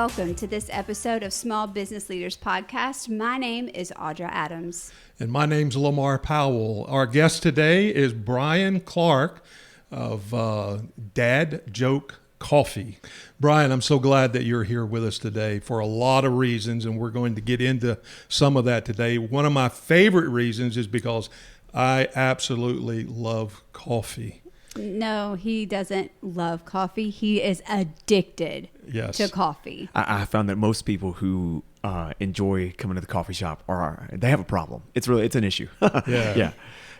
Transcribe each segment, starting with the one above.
welcome to this episode of Small Business Leaders Podcast. My name is Audra Adams. And my name's Lamar Powell. Our guest today is Brian Clark of Dad Joke Coffee. Brian, I'm so glad that you're here with us today for a lot of reasons, and we're going to get into some of that today. One of my favorite reasons is because I absolutely love coffee. No, he doesn't love coffee. He is addicted to coffee. I found that most people who enjoy coming to the coffee shop they have a problem. It's an issue. Yeah.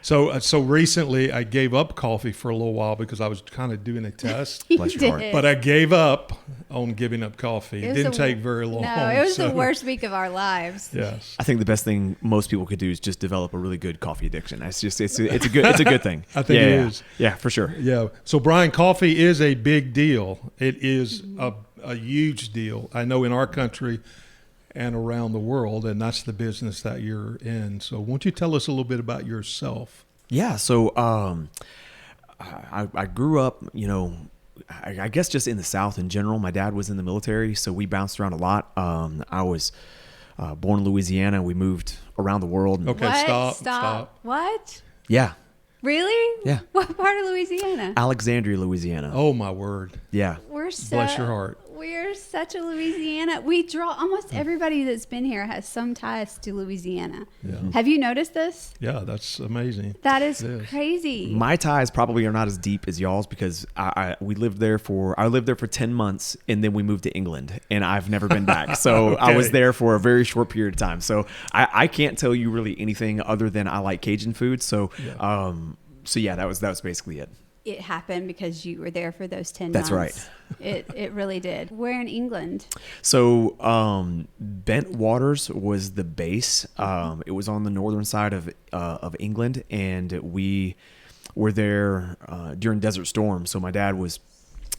So recently I gave up coffee for a little while because I was kind of doing a test. Bless your heart. But I gave up on giving up coffee. It didn't take very long. No, it was the worst week of our lives. Yes. I think the best thing most people could do is just develop a really good coffee addiction. It's a good thing. I think it is. Yeah, for sure. Yeah. So Brian, coffee is a big deal. It is a huge deal. I know in our country and around the world, and that's the business that you're in. So won't you tell us a little bit about yourself? Yeah. So I grew up, I guess just in the South in general. My dad was in the military, so we bounced around a lot. I was born in Louisiana. We moved around the world. Okay, What? stop. What? Yeah. Really? Yeah. What part of Louisiana? Alexandria, Louisiana. Oh, my word. Yeah. Bless your heart. We're such a Louisiana. We draw almost everybody that's been here has some ties to Louisiana. Yeah. Have you noticed this? Yeah, that's amazing. That is crazy. My ties probably are not as deep as y'all's because I lived there for 10 months and then we moved to England and I've never been back. So Okay. I was there for a very short period of time. So I can't tell you really anything other than I like Cajun food. So that was basically it. It happened because you were there for those 10 That's months. It really did. Where in England? So Bentwaters was the base. It was on the northern side of England, and we were there during Desert Storm. So my dad was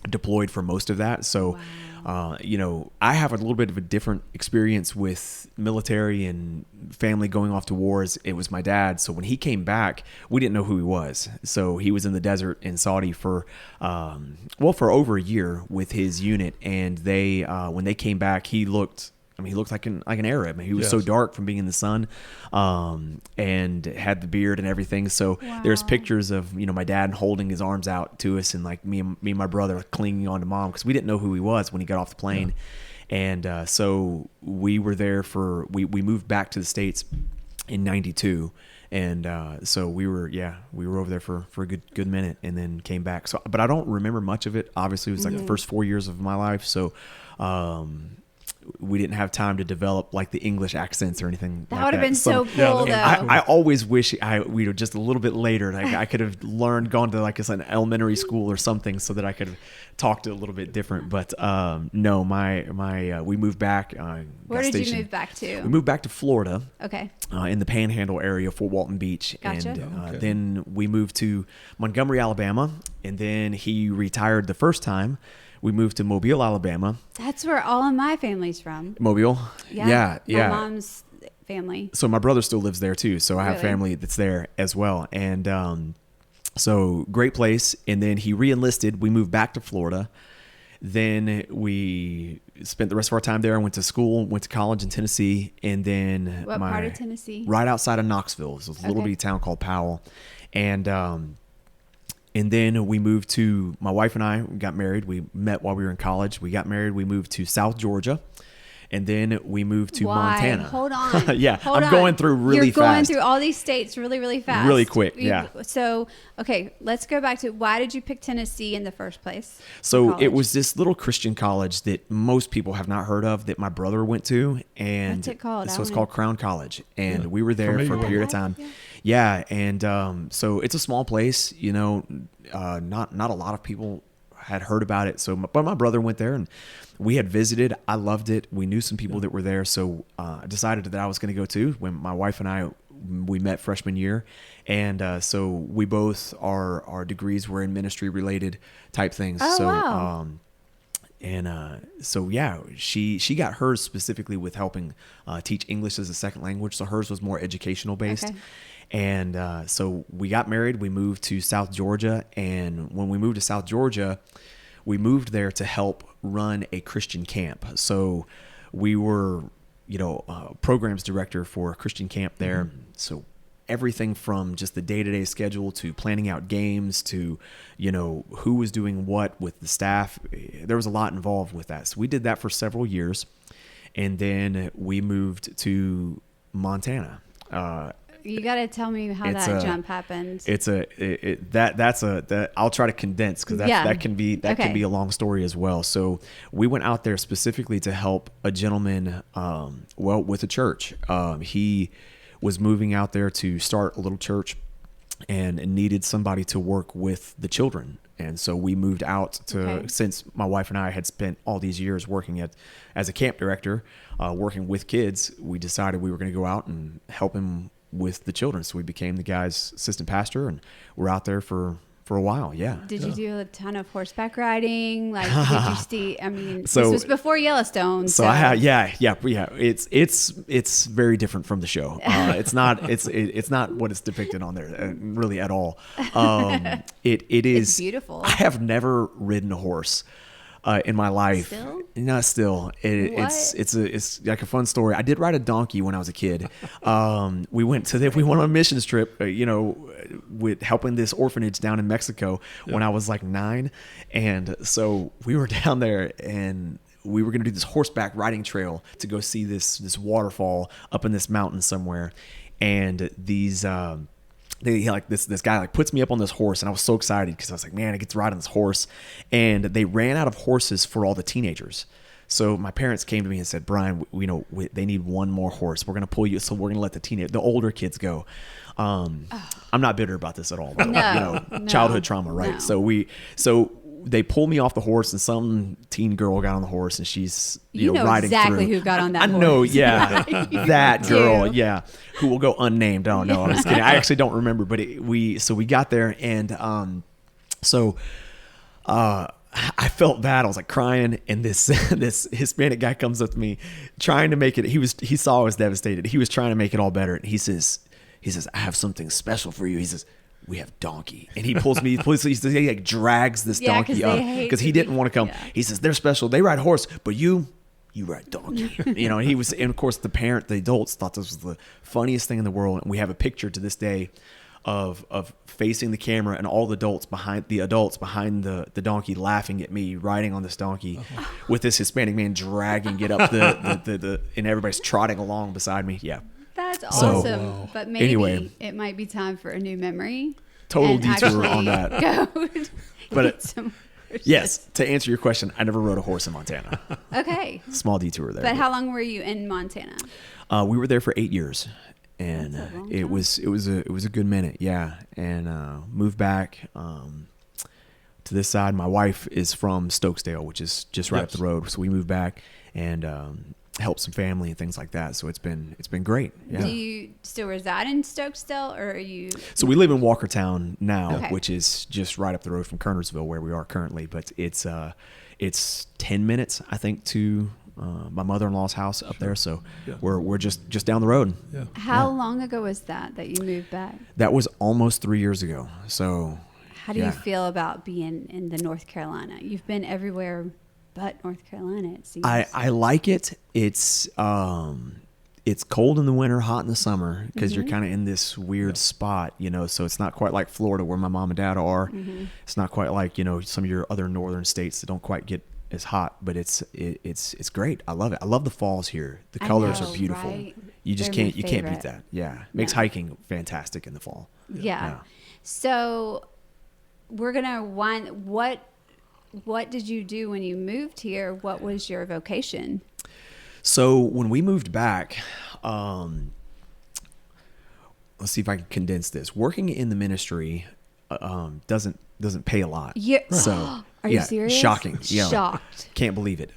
deployed for most of that. So, I have a little bit of a different experience with military and family going off to wars. It was my dad. So when he came back, we didn't know who he was. So he was in the desert in Saudi for over a year with his unit. And they, when they came back, he looked like an Arab. He was so dark from being in the sun, and had the beard and everything. So there's pictures of my dad holding his arms out to us, and like me and my brother clinging on to mom because we didn't know who he was when he got off the plane. And so we were there we moved back to the States in '92. And so we were over there for a good minute and then came back. So, but I don't remember much of it. Obviously, it was like the first 4 years of my life. So we didn't have time to develop like the English accents or anything. That would have been so cool, though. I always wish we were just a little bit later. Like I could have gone to like an elementary school or something so that I could have talked a little bit different. But no, we moved back. Where did you move back to? We moved back to Florida. Okay. In the Panhandle area, Fort Walton Beach. Gotcha. And then we moved to Montgomery, Alabama. And then he retired the first time. We moved to Mobile, Alabama. That's where all of my family's from. Mobile? Yeah. My mom's family. So my brother still lives there too. So I have family that's there as well. And so great place. And then he re-enlisted. We moved back to Florida. Then we spent the rest of our time there. I went to school, went to college in Tennessee. And then what part of Tennessee? Right outside of Knoxville. It's a little bitty town called Powell. And then we moved to, my wife and I got married. We met while we were in college. We got married. We moved to South Georgia. And then we moved to Montana. Hold on. I'm going through really fast. You're going through all these states really, really fast. Really quick, yeah. So, okay, let's go back to why did you pick Tennessee in the first place? So it was this little Christian college that most people have not heard of that my brother went to. And what's it called? So it's called Crown College. And we were there for a period of time. Yeah. And so it's a small place, not a lot of people had heard about it. So, but my brother went there and we had visited. I loved it. We knew some people that were there. So I decided that I was going to go too when my wife and I, we met freshman year. And so we both, our degrees were in ministry related type things. Oh, so, wow. She got hers specifically with helping teach English as a second language. So hers was more educational based. Okay. And so we got married. We moved to South Georgia. And when we moved to South Georgia, we moved there to help run a Christian camp. So we were, programs director for a Christian camp there. Mm-hmm. So everything from just the day-to-day schedule to planning out games to, who was doing what with the staff. There was a lot involved with that. So we did that for several years. And then we moved to Montana. You got to tell me how that jump happened. I'll try to condense because that can be a long story as well. So we went out there specifically to help a gentleman, with a church. He was moving out there to start a little church and needed somebody to work with the children. And so we moved out since my wife and I had spent all these years working as a camp director, working with kids, we decided we were going to go out and help him with the children. So we became the guy's assistant pastor, and we're out there for a while. Yeah. Did you do a ton of horseback riding? Like, did you see, this was before Yellowstone. So I had, yeah. It's very different from the show. It's not what is depicted on there really at all. It is it's beautiful. I have never ridden a horse. In my life. Still? Not still. It's like a fun story. I did ride a donkey when I was a kid. We went on a missions trip, with helping this orphanage down in Mexico when I was like 9. And so we were down there and we were going to do this horseback riding trail to go see this waterfall up in this mountain somewhere. And these, this guy puts me up on this horse, and I was so excited because I was like, man, I get to ride on this horse. And they ran out of horses for all the teenagers. So my parents came to me and said, Brian, they need one more horse. We're going to pull you. So we're going to let the older kids go. I'm not bitter about this at all. But, childhood trauma, right? No. So they pulled me off the horse, and some teen girl got on the horse, and she's riding exactly through. who got on that horse. I know, yeah, that girl, yeah, who will go unnamed. Oh no, I'm just kidding. I actually don't remember, but we got there, and I felt bad. I was like crying, and this Hispanic guy comes up to me, trying to make it. He saw I was devastated. He was trying to make it all better, and he says, I have something special for you. He says, we have donkey. And he pulls me, he drags this donkey up because he didn't want to come. Yeah. He says, they're special. They ride horse, but you ride donkey. And and of course the adults thought this was the funniest thing in the world. And we have a picture to this day of facing the camera and all the adults behind the donkey laughing at me riding on this donkey with this Hispanic man dragging it up the and everybody's trotting along beside me. Yeah. That's awesome. But maybe it might be time for a new memory. Total detour on that. But some yes, to answer your question, I never rode a horse in Montana. Okay. Small detour there. But how long were you in Montana? We were there for 8 years, and it was a good minute. Yeah, and moved back to this side. My wife is from Stokesdale, which is just right up the road. So we moved back and help some family and things like that. So it's been great. Yeah. Do you still reside in Stokesdale, or are you? So we live in Walkertown now, which is just right up the road from Kernersville, where we are currently. But it's 10 minutes, I think, to my mother-in-law's house up there. So we're just down the road. Yeah. How long ago was that you moved back? That was almost 3 years ago. So how do you feel about being in the North Carolina? You've been everywhere but North Carolina, it seems. I like it. It's cold in the winter, hot in the summer, because you're kind of in this weird spot, so it's not quite like Florida where my mom and dad are. Mm-hmm. It's not quite like, some of your other northern states that don't quite get as hot, but it's great. I love it. I love the falls here. The colors are beautiful. Right? You just can't beat that. Yeah. Makes hiking fantastic in the fall. Yeah. So we're going to what did you do when you moved here? What was your vocation? So when we moved back, let's see if I can condense this. Working in the ministry doesn't pay a lot. Yeah. So are you serious? Shocking. Yeah. Shocked. Can't believe it.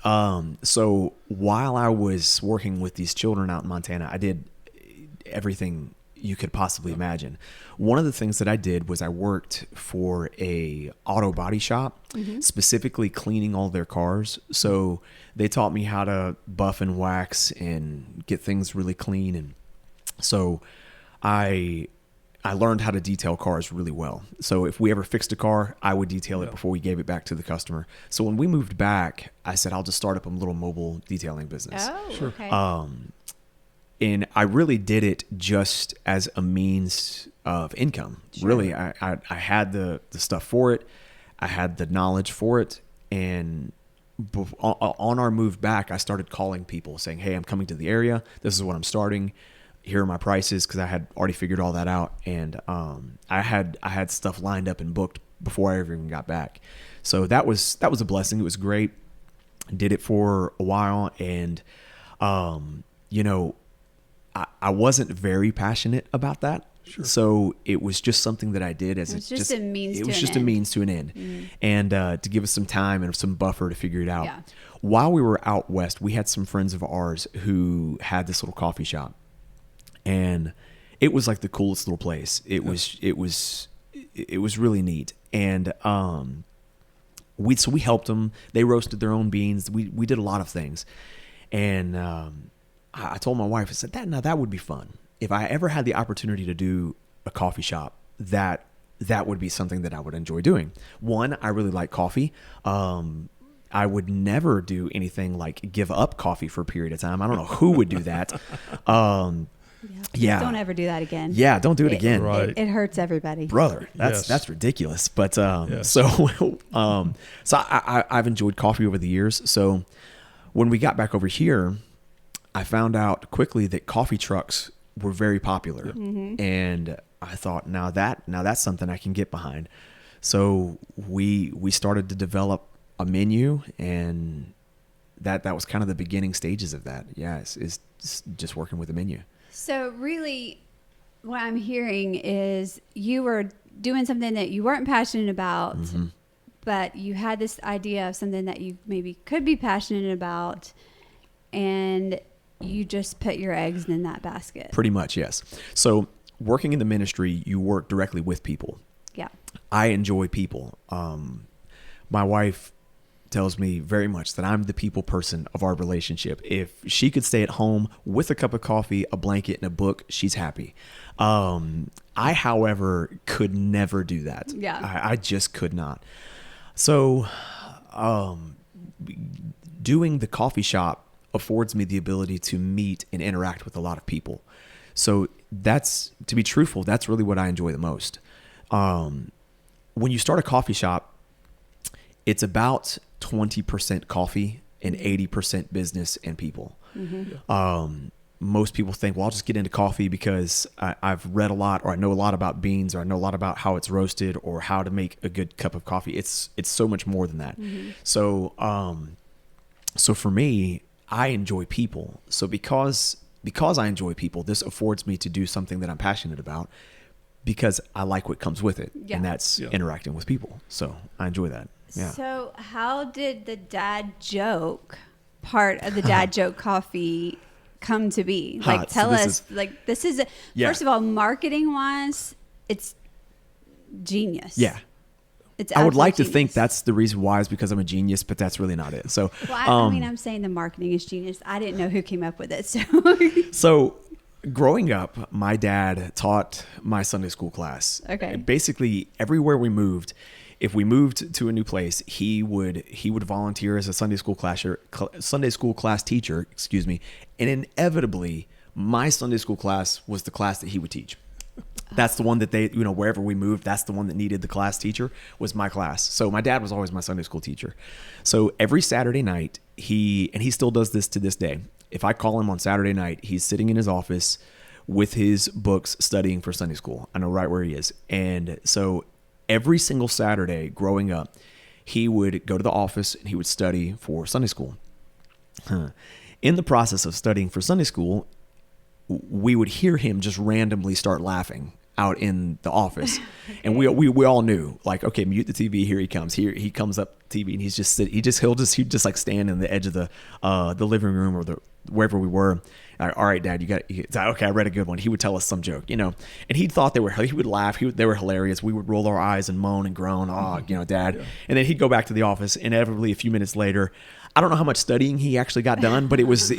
So while I was working with these children out in Montana, I did everything you could possibly imagine. One of the things that I did was I worked for a auto body shop, specifically cleaning all their cars. So they taught me how to buff and wax and get things really clean. And so I I learned how to detail cars really well. So if we ever fixed a car, I would detail it before we gave it back to the customer. So when we moved back, I said, I'll just start up a little mobile detailing business. Oh, Sure. okay. And I really did it just as a means of income. Sure. Really, I had the stuff for it. I had the knowledge for it. And on our move back, I started calling people saying, hey, I'm coming to the area. This is what I'm starting. Here are my prices, because I had already figured all that out. And I had stuff lined up and booked before I ever even got back. So that was a blessing. It was great. Did it for a while. And, I wasn't very passionate about that. Sure. So it was just something that I did as It was just a means it to was an just a end. means to an end. And to give us some time and some buffer to figure it out. Yeah. While we were out west, we had some friends of ours who had this little coffee shop. And it was like the coolest little place. It was really neat. And we helped them. They roasted their own beans. We did a lot of things. And I told my wife, I said, that would be fun. If I ever had the opportunity to do a coffee shop, that would be something that I would enjoy doing. One, I really like coffee. I would never do anything like give up coffee for a period of time. I don't know who would do that. Yeah. Don't ever do that again. Yeah, don't do it again. Right. It hurts everybody. Brother, Yes. that's ridiculous. But Yes. so I've enjoyed coffee over the years. So when we got back over here, I found out quickly that coffee trucks were very popular. And I thought, now that's something I can get behind. So we started to develop a menu, and that was kind of the beginning stages of that. Yeah, is just working with a menu. So really, what I'm hearing is you were doing something that you weren't passionate about, but you had this idea of something that you maybe could be passionate about, and you just put your eggs in that basket. Pretty much, yes. So working in the ministry, you work directly with people. Yeah. I enjoy people. My wife tells me very much that I'm the people person of our relationship. If she could stay at home with a cup of coffee, a blanket, and a book, she's happy. I, however, could never do that. Yeah. I just could not. So doing the coffee shop affords me the ability to meet and interact with a lot of people. So to be truthful, that's really what I enjoy the most. When you start a coffee shop, it's about 20% coffee and 80% business and people. Most people think, well, I'll just get into coffee because I've read a lot, or I know a lot about beans, or I know a lot about how it's roasted, or how to make a good cup of coffee. It's so much more than that. So for me, I enjoy people. So because I enjoy people, this affords me to do something that I'm passionate about, because I like what comes with it. Yeah. And that's interacting with people. So I enjoy that. Yeah. So how did the dad joke part of the dad joke coffee come to be? Like, So tell this us, this is, Yeah. first of all, marketing wise, it's genius. Yeah. It's I would like to absolute think genius. that's the reason why, is because I'm a genius, but that's really not it. So, Well, I mean, I'm saying the marketing is genius. I didn't know who came up with it. So, so growing up, my dad taught my Sunday school class. Okay. Basically, everywhere we moved, if we moved to a new place, he would volunteer as a Sunday school class teacher, and inevitably, my Sunday school class was the class that he would teach. That's the one that they, wherever we moved, that's the one that needed the class teacher, was my class. So my dad was always my Sunday school teacher. So every Saturday night, he still does this to this day. If I call him on Saturday night, he's sitting in his office with his books studying for Sunday school. I know right where he is. And so every single Saturday growing up, he would go to the office and he would study for Sunday school. In the process of studying for Sunday school, we would hear him just randomly start laughing out in the office. And we all knew, like, okay, mute the TV, here he comes. He comes up TV, and he's just he'd just like stand in the edge of the living room, or wherever we were. All right, Dad, okay, I read a good one. He would tell us some joke, and he thought he would laugh. They were hilarious. We would roll our eyes and moan and groan, Dad. Yeah. And then he'd go back to the office. Inevitably, a few minutes later, I don't know how much studying he actually got done, but it was,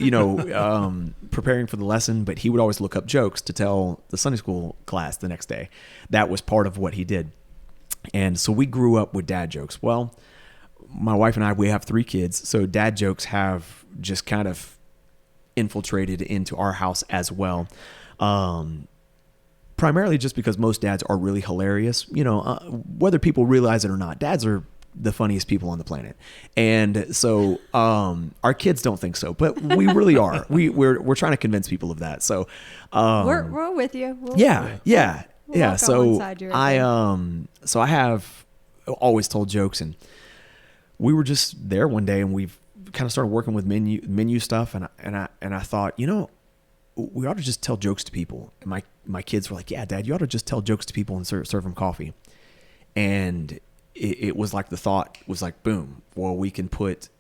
preparing for the lesson, but he would always look up jokes to tell the Sunday school class the next day. That was part of what he did. And so we grew up with dad jokes. Well, my wife and I, we have 3 kids. So dad jokes have just kind of infiltrated into our house as well. Primarily just because most dads are really hilarious. Whether people realize it or not, dads are the funniest people on the planet. And so our kids don't think so, but we really are. We're trying to convince people of that. So we're with you. Yeah. We'll walk on So one side, you're right there. so I have always told jokes, and we were just there one day, and we've kind of started working with menu stuff, and I thought, we ought to just tell jokes to people. And my kids were like, yeah, Dad, you ought to just tell jokes to people and serve them coffee. And it was like the thought was like, boom, well, we can put,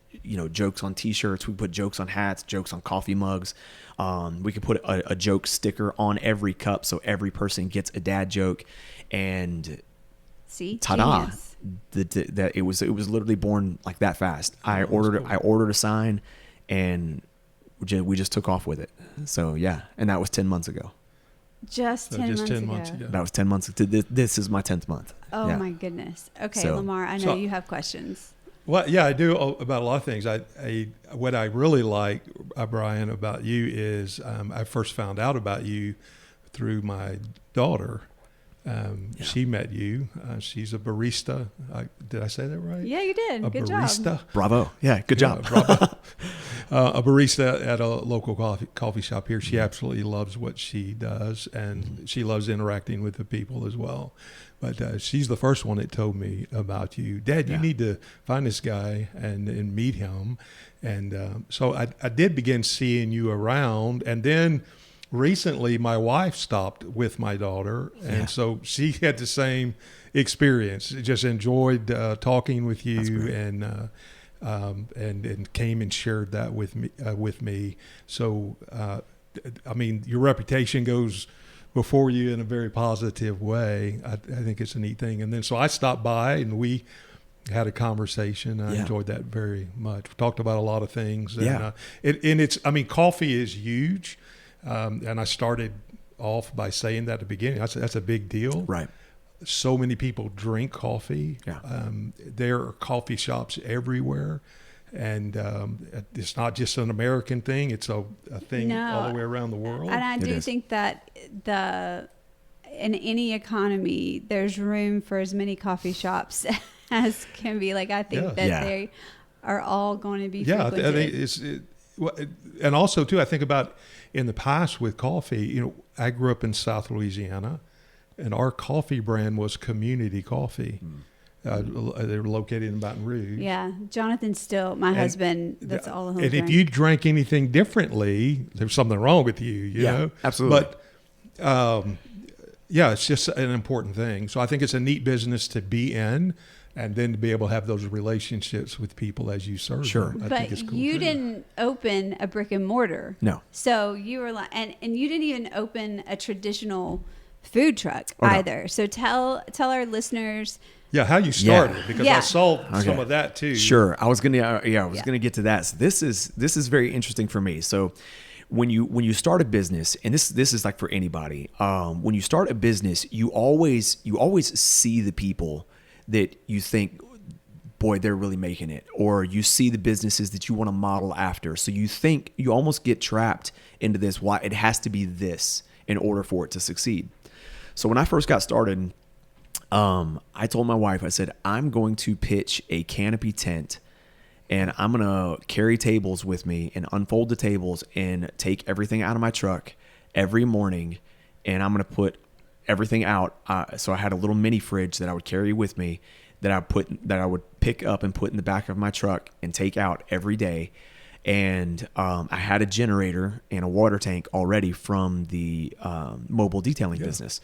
jokes on t-shirts. We put jokes on hats, jokes on coffee mugs. We could put a joke sticker on every cup, so every person gets a dad joke. And see, ta-da! Genius. That it was literally born like that fast. I ordered a sign, and we just took off with it. So yeah, and that was 10 months ago. Just 10 months ago. That was 10 months. This is my 10th month. Oh yeah. my goodness. Okay, So- Lamar, I know you have questions. Well, yeah, I do about a lot of things. What I really like, Brian, about you is I first found out about you through my daughter. She met you. She's a barista. Did I say that right? Yeah, you did. A Good barista. job. Bravo. Yeah, good job. Bravo. A barista at a local coffee shop here. She absolutely loves what she does, and she loves interacting with the people as well. But she's the first one that told me about you. Dad, you need to find this guy and meet him. And so I did begin seeing you around. And then recently my wife stopped with my daughter. And so she had the same experience. Just enjoyed talking with you and came and shared that with me. So, your reputation goes before you in a very positive way. I think it's a neat thing. And then so I stopped by and we had a conversation. I enjoyed that very much. We talked about a lot of things. And, coffee is huge. And I started off by saying that at the beginning. That's a big deal. Right. So many people drink coffee. Yeah. There are coffee shops everywhere. And it's not just an American thing. It's a thing all the way around the world. And I do think that in any economy, there's room for as many coffee shops as can be. Like, I think that they are all going to be frequented. I think and also, too, I think about in the past with coffee, I grew up in South Louisiana, and our coffee brand was Community Coffee. They were located in Baton Rouge. Yeah, Jonathan Still, my husband, that's all of him. And if you drank anything differently, there's something wrong with you, you know? Absolutely. But, it's just an important thing. So I think it's a neat business to be in, and then to be able to have those relationships with people as you serve them. I think it's cool. You didn't open a brick and mortar. No. So you were like, and you didn't even open a traditional food truck either. No. So tell our listeners. Yeah, how you started, because I saw some of that too. Sure, I was gonna get to that. So this is very interesting for me. So when you start a business, and this is like for anybody, when you start a business, you always see the people that you think, boy, they're really making it, or you see the businesses that you want to model after. So you almost get trapped into this. Why it has to be this in order for it to succeed. So when I first got started, I told my wife, I said, I'm going to pitch a canopy tent, and I'm going to carry tables with me and unfold the tables and take everything out of my truck every morning, and I'm going to put everything out. So I had a little mini fridge that I would carry with me that I would pick up and put in the back of my truck and take out every day. And I had a generator and a water tank already from the mobile detailing business.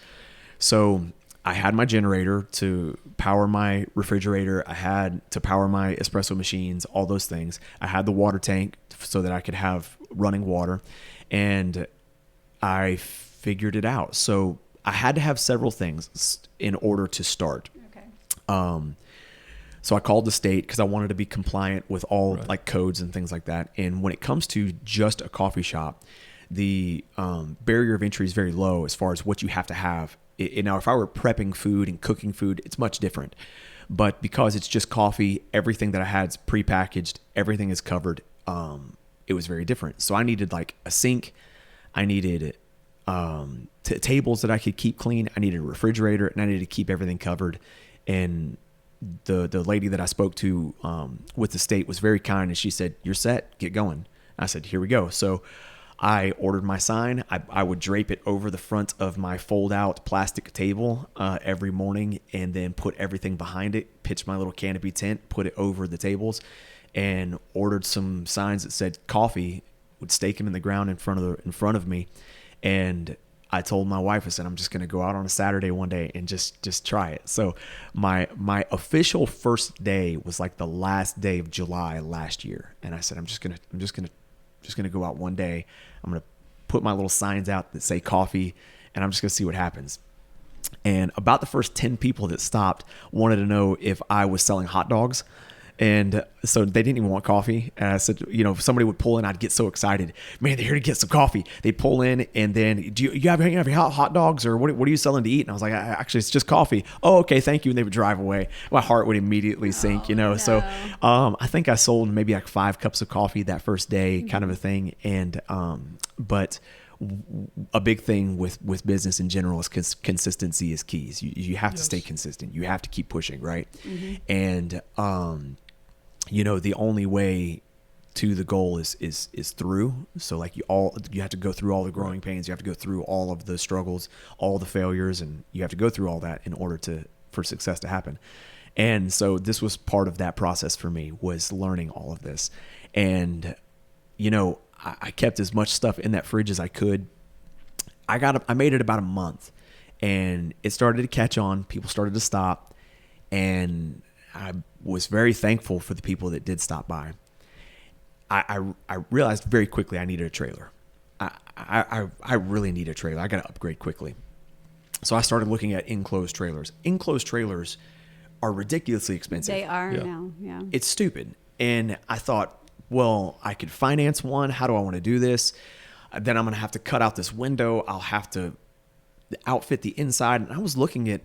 So I had my generator to power my refrigerator. I had to power my espresso machines, all those things. I had the water tank so that I could have running water. And I figured it out. So I had to have several things in order to start. Okay. So I called the state because I wanted to be compliant with all like codes and things like that. And when it comes to just a coffee shop, the barrier of entry is very low as far as what you have to have. Now, if I were prepping food and cooking food, it's much different. But because it's just coffee, everything that I had is prepackaged, everything is covered. It was very different. So I needed like a sink. I needed tables that I could keep clean. I needed a refrigerator, and I needed to keep everything covered. And the lady that I spoke to with the state was very kind, and she said, "You're set. Get going." I said, "Here we go." So I ordered my sign. I would drape it over the front of my fold-out plastic table every morning, and then put everything behind it, pitch my little canopy tent, put it over the tables, and ordered some signs that said coffee, would stake them in the ground in front of me. And I told my wife, I said, I'm just going to go out on a Saturday one day and just try it. So my official first day was like the last day of July last year. And I said, I'm just going to go out one day. I'm going to put my little signs out that say coffee, and I'm just going to see what happens. And about the first 10 people that stopped wanted to know if I was selling hot dogs. And so they didn't even want coffee. And I said, if somebody would pull in, I'd get so excited. Man, they're here to get some coffee. They pull in, and then, do you have any hot dogs, or what are you selling to eat? And I was like, actually, it's just coffee. Oh, okay, thank you. And they would drive away. My heart would immediately sink, No. So I think I sold maybe like 5 cups of coffee that first day, kind of a thing. And but a big thing with business in general is consistency is key. You have to stay consistent. You have to keep pushing, right? Mm-hmm. And the only way to the goal is through. So like you have to go through all the growing pains. You have to go through all of the struggles, all the failures, and you have to go through all that in order for success to happen. And so this was part of that process for me, was learning all of this. And I kept as much stuff in that fridge as I could. I made it about a month, and it started to catch on. People started to stop, and I was very thankful for the people that did stop by. I realized very quickly I needed a trailer. I really need a trailer. I got to upgrade quickly. So I started looking at enclosed trailers. Enclosed trailers are ridiculously expensive. They are now, yeah. It's stupid. And I thought, well, I could finance one. How do I want to do this? Then I'm going to have to cut out this window. I'll have to outfit the inside. And I was looking at,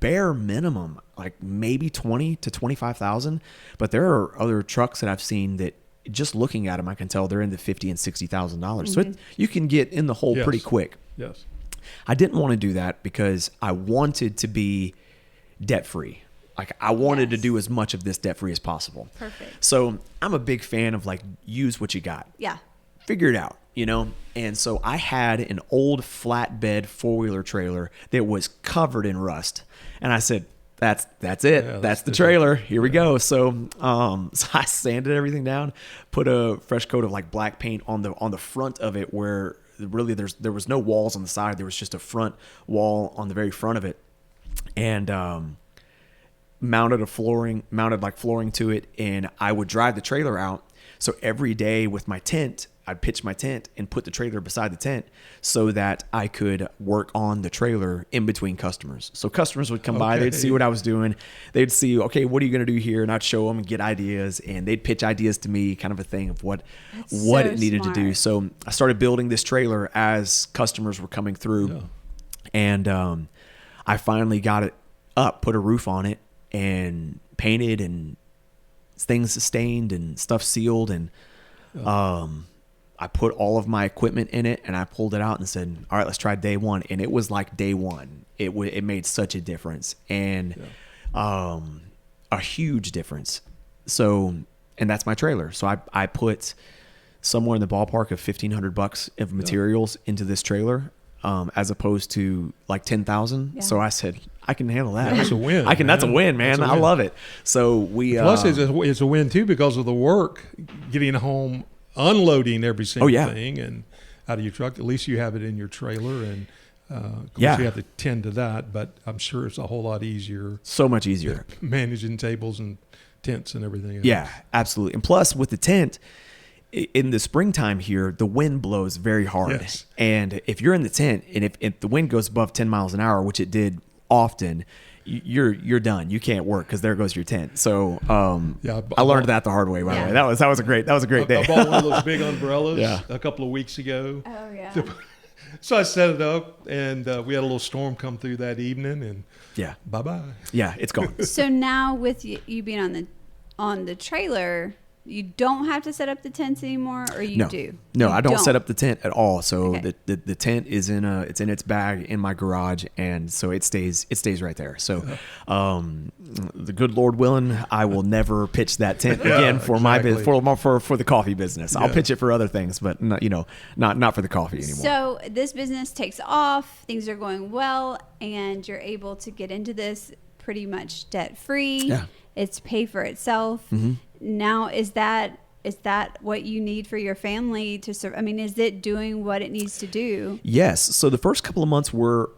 bare minimum, like maybe 20 to 25,000. But there are other trucks that I've seen that just looking at them, I can tell they're in the $50,000 and $60,000. Mm-hmm. So you can get in the hole pretty quick. Yes. I didn't want to do that because I wanted to be debt free. Like I wanted to do as much of this debt free as possible. Perfect. So I'm a big fan of like, use what you got. Yeah. Figure it out, And so I had an old flatbed 4-wheeler trailer that was covered in rust. And I said, that's it. Yeah, that's the trailer. Here we go. So I sanded everything down, put a fresh coat of like black paint on the front of it, where really there was no walls on the side. There was just a front wall on the very front of it. And mounted flooring to it, and I would drive the trailer out. So every day with my tent, I'd pitch my tent and put the trailer beside the tent so that I could work on the trailer in between customers. So customers would come by, they'd see what I was doing. They'd see, okay, what are you going to do here? And I'd show them and get ideas, and they'd pitch ideas to me, kind of a thing of what it needed to do. So I started building this trailer as customers were coming through. Yeah. And I finally got it up, put a roof on it, and painted, and things stained and stuff sealed. And I put all of my equipment in it, and I pulled it out and said, all right, let's try day one. And it was like day one. It made such a difference, and a huge difference. So, and that's my trailer. So I put somewhere in the ballpark of $1,500 of materials into this trailer, as opposed to like 10,000. Yeah. So I said, I can handle that. That's a win. That's a win, man. I love it. So plus it's a win too, because of the work, getting home, unloading every single thing and out of your truck. At least you have it in your trailer, and of course you have to tend to that, but I'm sure it's a whole lot easier. So much easier. Managing tables and tents and everything else. Yeah, absolutely. And plus with the tent, in the springtime here, the wind blows very hard. Yes. And if you're in the tent, and if the wind goes above 10 miles an hour, which it did often, you're done. You can't work because there goes your tent. So Yeah, I learned that the hard way. By the way, that was a great day. I bought one of those big umbrellas Yeah. a couple of weeks ago. Oh yeah. So I set it up, and we had a little storm come through that evening, and Yeah, bye-bye. yeah, it's gone. So now with you being on the trailer, you don't have to set up the tents anymore, or you do? No, You I don't set up the tent at all. So Okay. the tent is in its bag in my garage, and so it stays right there. So, the good Lord willing, I will never pitch that tent again for my exactly. for the coffee business. I'll pitch it for other things, but not not for the coffee anymore. So this business takes off, things are going well, and you're able to get into this pretty much debt free. Yeah. It's pay for itself. Mm-hmm. Now, is that what you need for your family to serve? I mean, is it doing what it needs to do? Yes. So the first couple of months were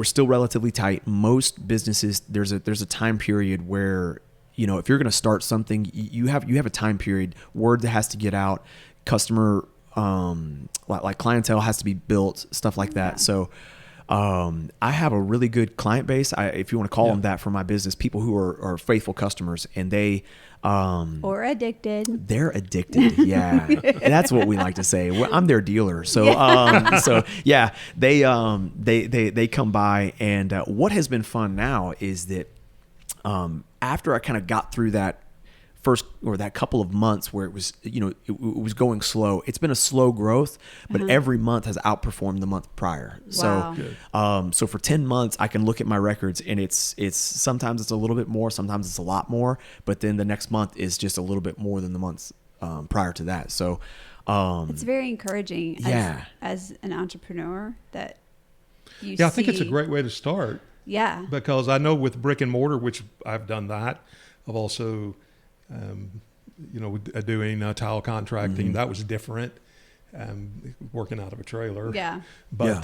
still relatively tight. Most businesses, there's a time period where, if you're going to start something, you have a time period. Word that has to get out, customer like clientele has to be built, stuff like that. Yeah. So I have a really good client base, if you want to call them that, for my business. People who are faithful customers, and they Or addicted. they're addicted. Yeah, that's what we like to say. Well, I'm their dealer, so they come by, and what has been fun now is that after I kind of got through that first or that couple of months where it was it was going slow. It's been a slow growth, but every month has outperformed the month prior. Wow. So for 10 months I can look at my records, and it's sometimes it's a little bit more, sometimes it's a lot more, but then the next month is just a little bit more than the months prior to that. So It's very encouraging as an entrepreneur that you see. I think it's a great way to start. Yeah. Because I know with brick and mortar, which I've done that, I've also doing tile contracting. That was different, working out of a trailer. Yeah. But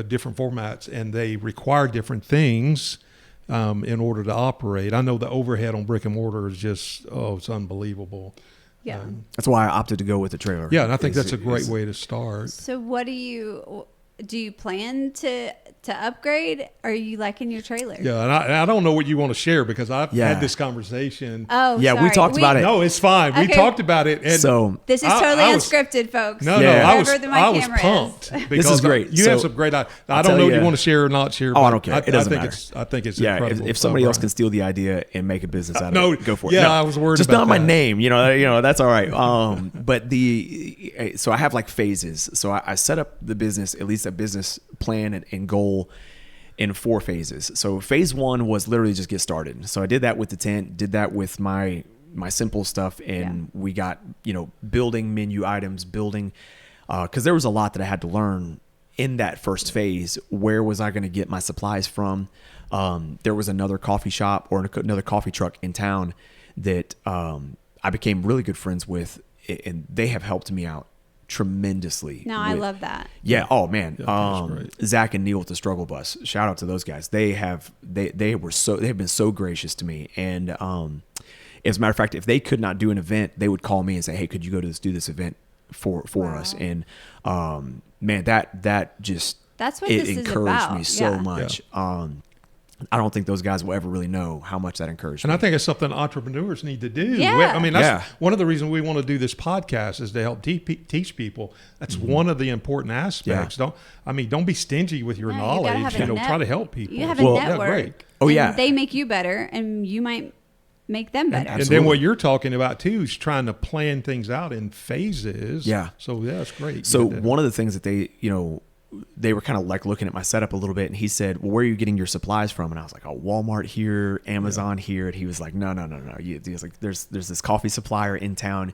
different formats, and they require different things in order to operate. I know the overhead on brick and mortar is just, it's unbelievable. Yeah. that's why I opted to go with the trailer. Yeah, and I think that's a great way to start. So what do you plan to upgrade? Or are you liking your trailer? Yeah, and I don't know what you want to share, because I've had this conversation. Oh, Yeah, we sorry. talked about it. No, it's fine. We Okay. talked about it. And So This is I totally was- unscripted, folks. No, Yeah. no, Wherever my I was camera is. pumped. This is because great. You So, have some great ideas. I I'll don't tell know if you- you want to share or not share. Oh, I but don't care. It doesn't matter. I think it's yeah, incredible. if somebody else Brian. can steal the idea and make a business out of No, it, go for it. yeah, No, I was worried just about not my that. name. That's all right. But so I have like phases. So I set up the business, at least a business plan and goal, in 4 phases. So phase 1 was literally just get started. So I did that with the tent, did that with my simple stuff, and we got building menu items, building because there was a lot that I had to learn in that first phase. Where was I going to get my supplies from? There was another coffee shop or another coffee truck in town that I became really good friends with, and they have helped me out tremendously. No, I love that. Yeah. Oh man. that's great. Zach and Neil with the Struggle Bus. Shout out to those guys. They have been so gracious to me. And as a matter of fact, if they could not do an event, they would call me and say, "Hey, could you do this event for us?" And man, that just That's what it this is encouraged about. me so Yeah. much. I don't think those guys will ever really know how much that encouraged And me. I think it's something entrepreneurs need to do. Yeah. I mean, that's one of the reasons we want to do this podcast, is to help teach people. That's one of the important aspects. Don't be stingy with your No, you gotta knowledge. have a Try to help people. You have a Well, network. great. Oh, and yeah. they make you better, and you might make them better. And Absolutely. then what you're talking about too is trying to plan things out in phases. Yeah. So it's great. So one of the things that they were kind of like looking at my setup a little bit, and he said, "Well, where are you getting your supplies from?" And I was like, "Oh, Walmart here, Amazon here." And he was like, "No. He was like, there's this coffee supplier in town.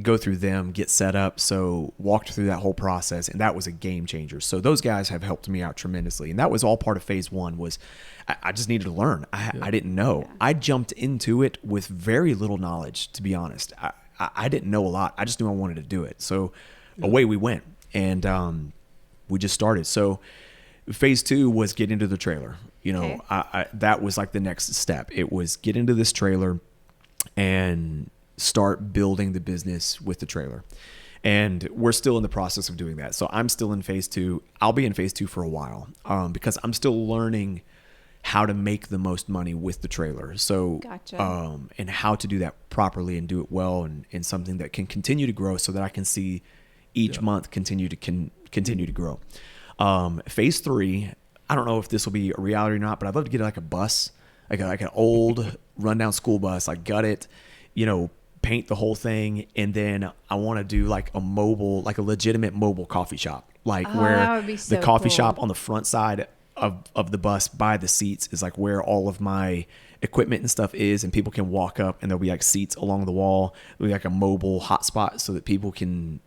Go through them, get set up." So walked through that whole process, and that was a game changer. So those guys have helped me out tremendously, and that was all part of phase 1. Was I just needed to learn. I didn't know. I jumped into it with very little knowledge, to be honest. I didn't know a lot. I just knew I wanted to do it. So away we went, and we just started. So phase 2 was get into the trailer. Okay. That was like the next step. It was get into this trailer and start building the business with the trailer. And we're still in the process of doing that. So I'm still in phase 2. I'll be in phase 2 for a while, because I'm still learning how to make the most money with the trailer. So, Gotcha. And how to do that properly and do it well, and something that can continue to grow, so that I can see each month continue to grow. Phase 3, I don't know if this will be a reality or not, but I'd love to get like a bus, like an old rundown school bus, like gut it, paint the whole thing, and then I want to do like a legitimate mobile coffee shop, like where that would be so the coffee cool. shop on the front side of the bus by the seats is like where all of my equipment and stuff is, and people can walk up, and there'll be like seats along the wall. There'll be like a mobile hotspot so that people can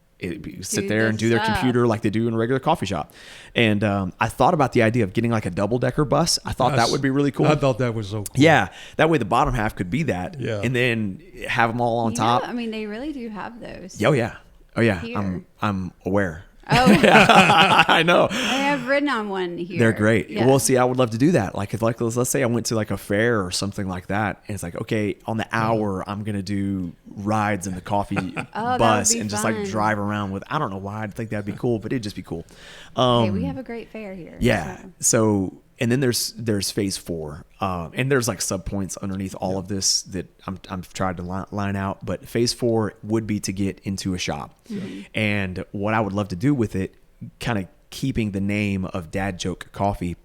sit there and do their computer like they do in a regular coffee shop. And I thought about the idea of getting like a double-decker bus. I thought that would be really cool. I thought that was so cool. Yeah, that way the bottom half could be that, and then have them all on top. I mean, they really do have those. Oh yeah. Here. I'm aware. Oh, I know. I have ridden on one here. They're great. Yeah. Well, see, I would love to do that. Like, let's say I went to like a fair or something like that, and it's like, okay, on the hour, I'm gonna do rides in the coffee bus and just like drive around with. I don't know why I'd think that'd be cool, but it'd just be cool. Hey, we have a great fair here. Yeah. So and then there's phase 4, and there's like sub points underneath all of this that I'm trying to line out. But phase 4 would be to get into a shop, and what I would love to do with it, kind of keeping the name of Dad Joke Coffee,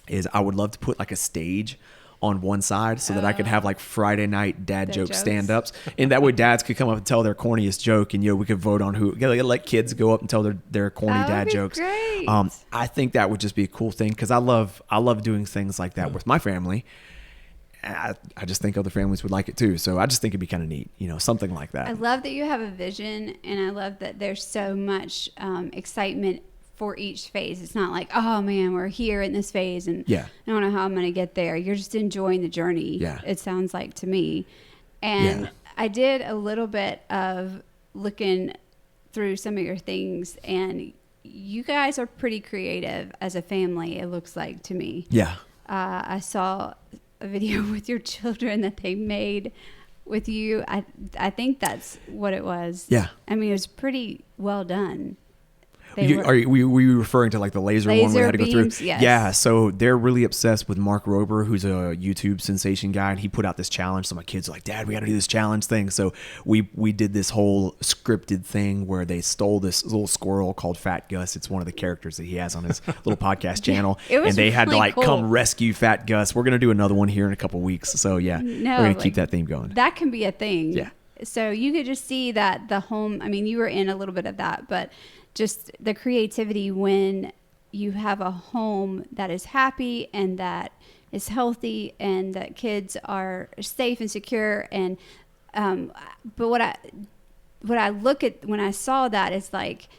is I would love to put like a stage on one side so that I could have like Friday night dad joke stand-ups, and that way dads could come up and tell their corniest joke, and we could vote on who, let kids go up and tell their corny dad jokes. Great. I think that would just be a cool thing, because I love doing things like that with my family. I just think other families would like it too, so I just think it'd be kind of neat, something like that. I love that you have a vision, and I love that there's so much excitement for each phase. It's not like, oh man, we're here in this phase and I don't know how I'm going to get there. You're just enjoying the journey. Yeah. It sounds like to me. And I did a little bit of looking through some of your things, and you guys are pretty creative as a family, it looks like to me. Yeah. I saw a video with your children that they made with you. I think that's what it was. Yeah. I mean, it was pretty well done. Were you referring to like the laser one we had to go beams, through? yes. Yeah, so they're really obsessed with Mark Rober, who's a YouTube sensation guy, and he put out this challenge. So my kids are like, Dad, we got to do this challenge thing. So we did this whole scripted thing where they stole this little squirrel called Fat Gus. It's one of the characters that he has on his little podcast channel. And they had to really like cool. come rescue Fat Gus. We're going to do another one here in a couple weeks. So yeah, we're going to keep that theme going. That can be a thing. Yeah. So you could just see that the home, I mean, you were in a little bit of that, but just the creativity when you have a home that is happy and that is healthy and that kids are safe and secure. And but what I look at when I saw that is like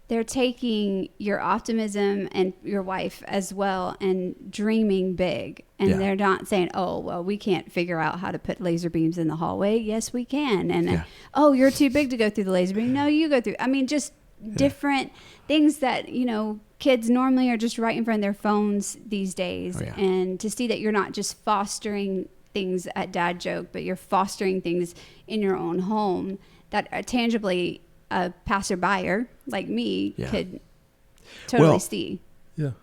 they're taking your optimism and your wife as well and dreaming big. And they're not saying, oh, well, we can't figure out how to put laser beams in the hallway. Yes, we can. And oh, you're too big to go through the laser beam. No, you go through. I mean, just different things that kids normally are just right in front of their phones these days. And to see that you're not just fostering things at Dad Joke, but you're fostering things in your own home that are tangibly a passerby like me could totally see. The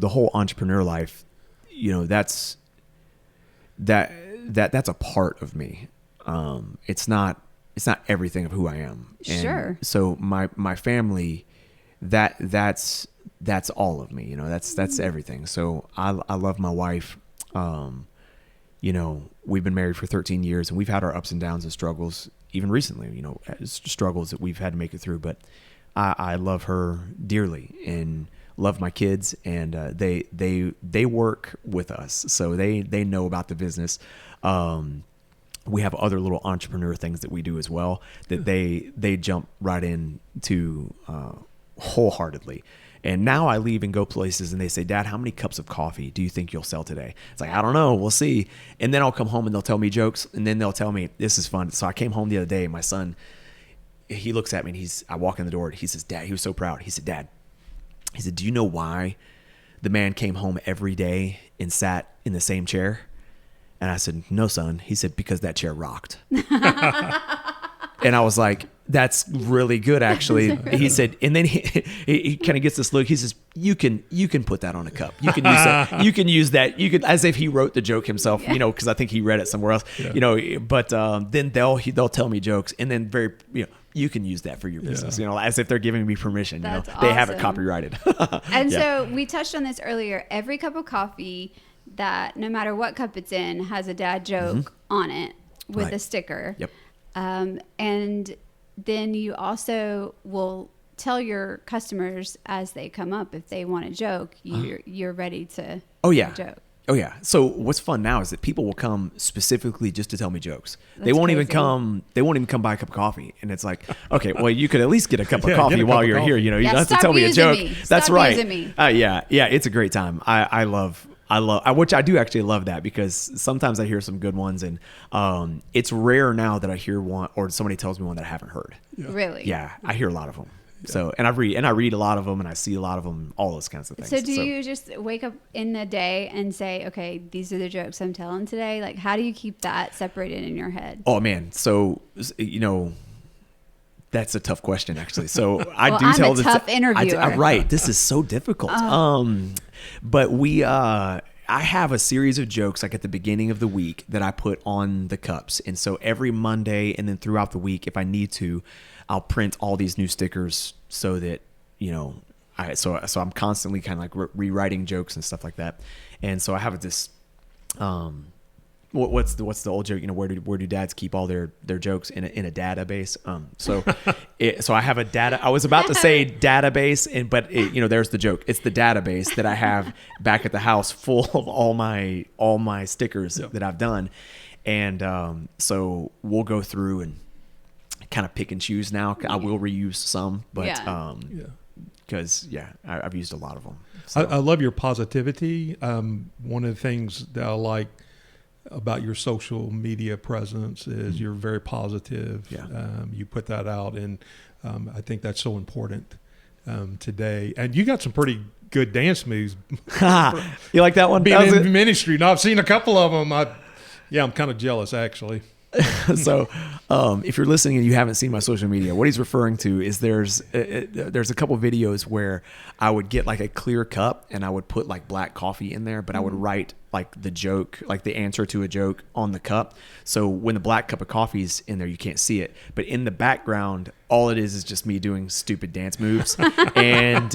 whole entrepreneur life, that's a part of me. It's not everything of who I am. And sure. So my family, that's all of me. That's everything. So I love my wife. We've been married for 13 years, and we've had our ups and downs and struggles. Even recently, struggles that we've had to make it through. But I love her dearly and love my kids, and they work with us, so they know about the business. We have other little entrepreneur things that we do as well that they jump right into wholeheartedly. And now I leave and go places and they say, Dad, how many cups of coffee do you think you'll sell today? It's like, I don't know. We'll see. And then I'll come home and they'll tell me jokes, and then they'll tell me, this is fun. So I came home the other day and my son, he looks at me and I walk in the door and he says, Dad, he was so proud. He said, Dad, do you know why the man came home every day and sat in the same chair? And I said, no, son. He said, because that chair rocked. And I was like, That's really good, actually. He said, and then he kind of gets this look. He says, "You can put that on a cup. You can use that. You can use that. You could," as if he wrote the joke himself, you know, because I think he read it somewhere else, you know. But then they'll tell me jokes, and then you can use that for your business, you know, as if they're giving me permission. That's you know, they have it awesome. copyrighted. And so we touched on this earlier. Every cup of coffee, that no matter what cup it's in, has a dad joke on it with a sticker. Yep. And then you also will tell your customers as they come up, if they want a joke, you're ready to joke. Oh yeah. So what's fun now is that people will come specifically just to tell me jokes. They That's won't even crazy. come. They won't even come buy a cup of coffee. And it's like, okay, well, you could at least get a cup of Yeah, coffee get a while cup of you're coffee. here. You know, you Yeah, don't have to stop tell me a using joke. me. That's Stop right. using me. Yeah. It's a great time. I love, which I do actually love that, because sometimes I hear some good ones, and it's rare now that I hear one or somebody tells me one that I haven't heard. Really? Yeah, I hear a lot of them. So, and I read a lot of them, and I see a lot of them, all those kinds of things. So do you just wake up in the day and say, okay, these are the jokes I'm telling today? Like, how do you keep that separated in your head? Oh man, so you know, that's a tough question, actually. So I Well, do I'm tell a this. tough interviewer. Right, this is so difficult. But I have a series of jokes like at the beginning of the week that I put on the cups, and so every Monday and then throughout the week, if I need to, I'll print all these new stickers so that, you know, so I'm constantly kind of like rewriting jokes and stuff like that. And so I have this, what's the old joke? You know, where do dads keep all their jokes in a database? So I have a data. I was about to say database, but you know, there's the joke. It's the database that I have back at the house, full of all my stickers that I've done, and so we'll go through and kind of pick and choose now. I will reuse some, but because I've used a lot of them. So. I love your positivity. One of the things that I like about your social media presence is you're very positive. Yeah. You put that out, and I think that's so important today. And you got some pretty good dance moves. You like that one? Being That was in ministry, now I've seen a couple of them. I'm kind of jealous, actually. So if you're listening and you haven't seen my social media, what he's referring to is there's a couple videos where I would get like a clear cup and I would put like black coffee in there, but I would write like the joke, like the answer to a joke on the cup. So when the black cup of coffee's in there, you can't see it, but in the background, all it is just me doing stupid dance moves. and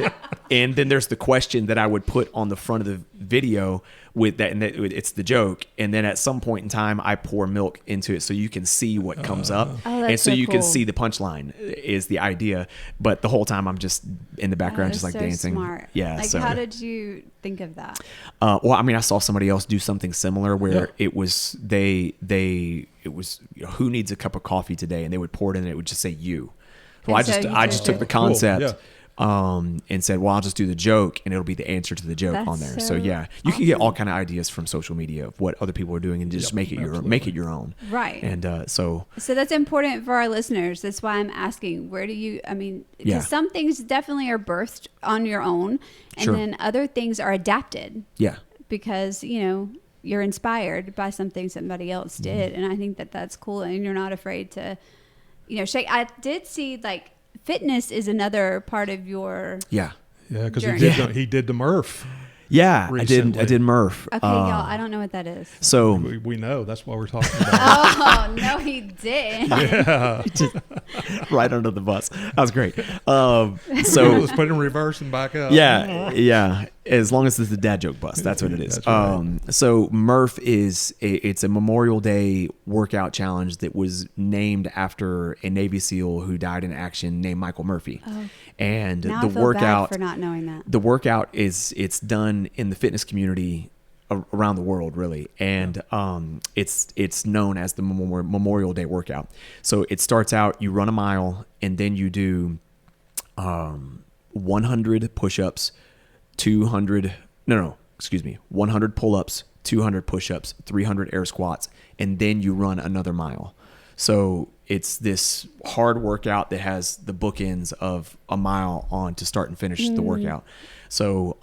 then there's the question that I would put on the front of the video with that, and it's the joke. And then at some point in time, I pour milk into it so you can see what comes up. Oh, that's and so you cool. can see the punchline is the idea. But the whole time I'm just in the background, just like so dancing. Smart. Yeah. Like, so how did you think of that? well, I mean, I saw somebody else do something similar where it was it was, you know, who needs a cup of coffee today, and they would pour it in and it would just say you. So And I so just you I did just it. took the Cool. concept Yeah. and said, well, I'll just do the joke and it'll be the answer to the joke That's on there. So so yeah, you can get all kind of ideas from social media of what other people are doing and just make it your own. Right. And so that's important for our listeners. That's why I'm asking, where do you, I mean, because Yeah. some things definitely are birthed on your own, and Sure. then other things are adapted yeah. because, you know, you're inspired by something somebody else did. And I think that that's cool. And you're not afraid to, you know, shake. I did see like fitness is another part of your, Yeah. Yeah, because Journey. he did the Murph. Yeah. Recently. I did Murph. okay, y'all, I don't know what that is. So We know. That's why we're talking about Oh, no, he didn't. right under the bus. That was great. it. So Let's put it in reverse and back up. yeah. As long as it's the dad joke bus, that's what it is. That's right. So Murph it's a Memorial Day workout challenge that was named after a Navy SEAL who died in action named Michael Murphy. Oh. And Now the I feel workout, bad for not knowing that. the workout it's done in the fitness community around the world, really, and it's known as the Memorial Day workout. So it starts out, you run a mile, and then you do 100 push-ups, 100 pull-ups, 200 push-ups, 300 air squats, and then you run another mile. So it's this hard workout that has the bookends of a mile on to start and finish the workout. So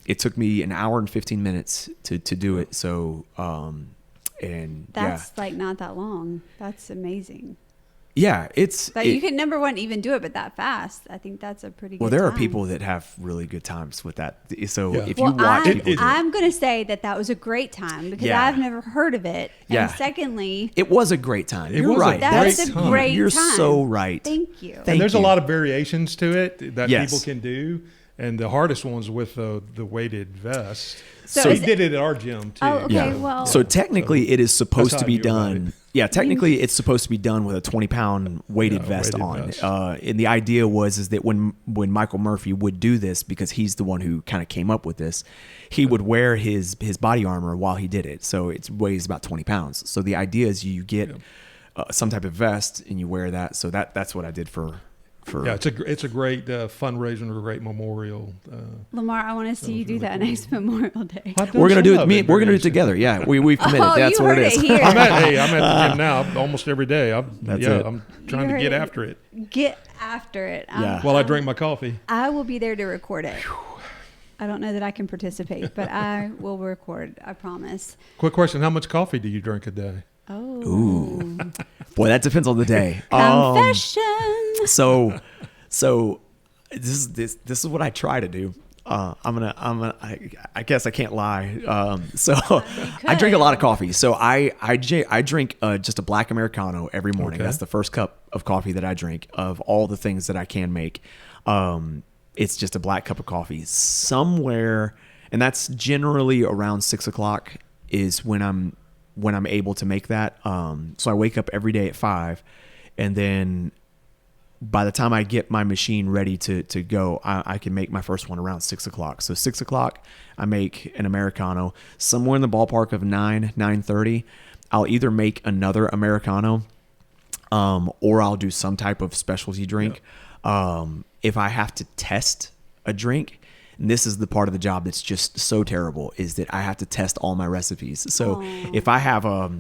it took me an hour and 15 minutes to do it. So and That's like not that long. That's amazing. Yeah, But you can, number one, even do it, but that fast. I think that's a pretty good Well, there are time. people that have really good times with that. So Yeah. if Well, you watch people do it, I'm going to say that was a great time because Yeah. I've never heard of it. Yeah. And secondly, it was a great time. It You're was a right. that's great a time. great You're time. so right. Thank you. Thank And there's you. a lot of variations to it that Yes. people can do. And the hardest one's with the weighted vest. So So we is it- did it at our gym too. Oh, okay. Yeah. well- so technically, it is supposed That's to how be I knew about done. it. Yeah, technically, it's supposed to be done with a 20-pound weighted Yeah, vest weighted on. vest. And the idea is that when Michael Murphy would do this, because he's the one who kind of came up with this, he would wear his body armor while he did it. So it weighs about 20 pounds. So the idea is you get some type of vest and you wear that. So that's what I did for. Yeah, it's a great fundraiser and a great memorial. Lamar, I want to see you do really that cool. next Memorial Day. I've done We're gonna some do of it. We're gonna do it variations. together. Yeah, we've committed. Oh, That's you what heard it is. it here. I'm at the gym now almost every day. That's it. I'm trying You to heard get it. after it Get after it. Yeah. while I drink my coffee. I will be there to record it. I don't know that I can participate, but I will record. I promise. Quick question: how much coffee do you drink a day? Oh. Ooh. Boy, that depends on the day. Confession. So this is what I try to do. I guess I can't lie. So I drink a lot of coffee. So I drink just a black Americano every morning. Okay. That's the first cup of coffee that I drink of all the things that I can make. It's just a black cup of coffee somewhere, and that's generally around 6:00 is when I'm able to make that. So I wake up every day at 5, and then by the time I get my machine ready to go, I can make my first one around 6:00. So 6:00, I make an Americano. Somewhere in the ballpark of 9:30, I'll either make another Americano, or I'll do some type of specialty drink. If I have to test a drink, and this is the part of the job that's just so terrible, is that I have to test all my recipes. So if I have a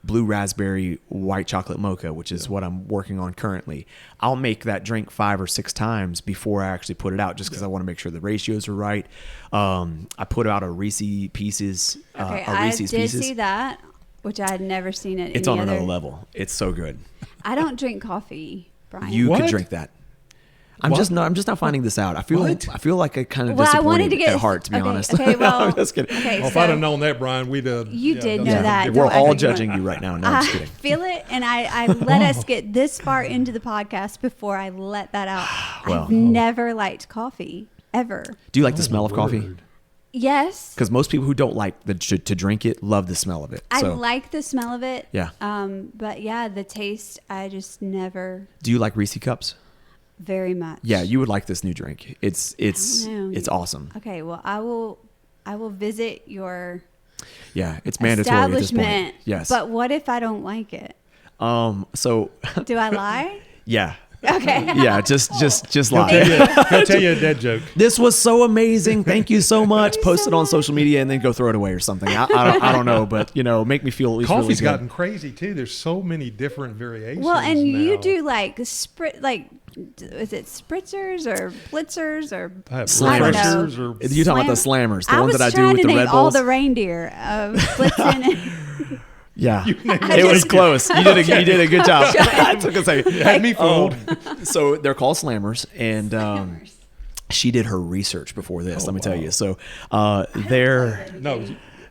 blue raspberry white chocolate mocha, which is what I'm working on currently, I'll make that drink 5 or 6 times before I actually put it out, just because I want to make sure the ratios are right. I put out a Reese's Pieces. Okay, a I Reese's did Pieces. see that, which I had never seen it. It's on another level. It's so good. I don't drink coffee, Brian. You could What? drink that. I'm What? just not finding this out. I feel like I kind of Well, I disappointed wanted to get at heart, to be okay, honest. Okay, well, I'm just kidding. okay, Well, if so I'd have known that, Brian, we'd have. You did done know something that. different. We're Don't all ever- judging you right now. No, I'm I just kidding. feel it, and I let us get this far into the podcast before I let that out. Well. I've never liked coffee ever. Do you like the smell of coffee? Word. Yes, Because most people who don't like to drink it love the smell of it. I So, like the smell of it. Yeah. But yeah, the taste, I just never do you like Reese cups? very much. Yeah, you would like this new drink. It's know. awesome. Okay, well, I will visit your Yeah, it's mandatory at this point. establishment. Yes. But what if I don't like it? So Do I lie? yeah. Okay. Yeah, just He'll lie. tell you a dead joke. This was so amazing. Thank you so much. Thank you Post so it on much. social media and then go throw it away or something. I don't know, but make me feel at least Coffee's really good. gotten crazy too. There's so many different variations. Well, and you now. do like is it spritzers or blitzers or I have Slammers. refreshers or You're talking about the slammers, the I ones was that I do trying with to the name Red all Bulls. the reindeer of Blitzen. Yeah, named it was it. close. You did a good job. It took a second. You had me fooled. So they're called slammers, and she did her research before this. Let me tell you. So No,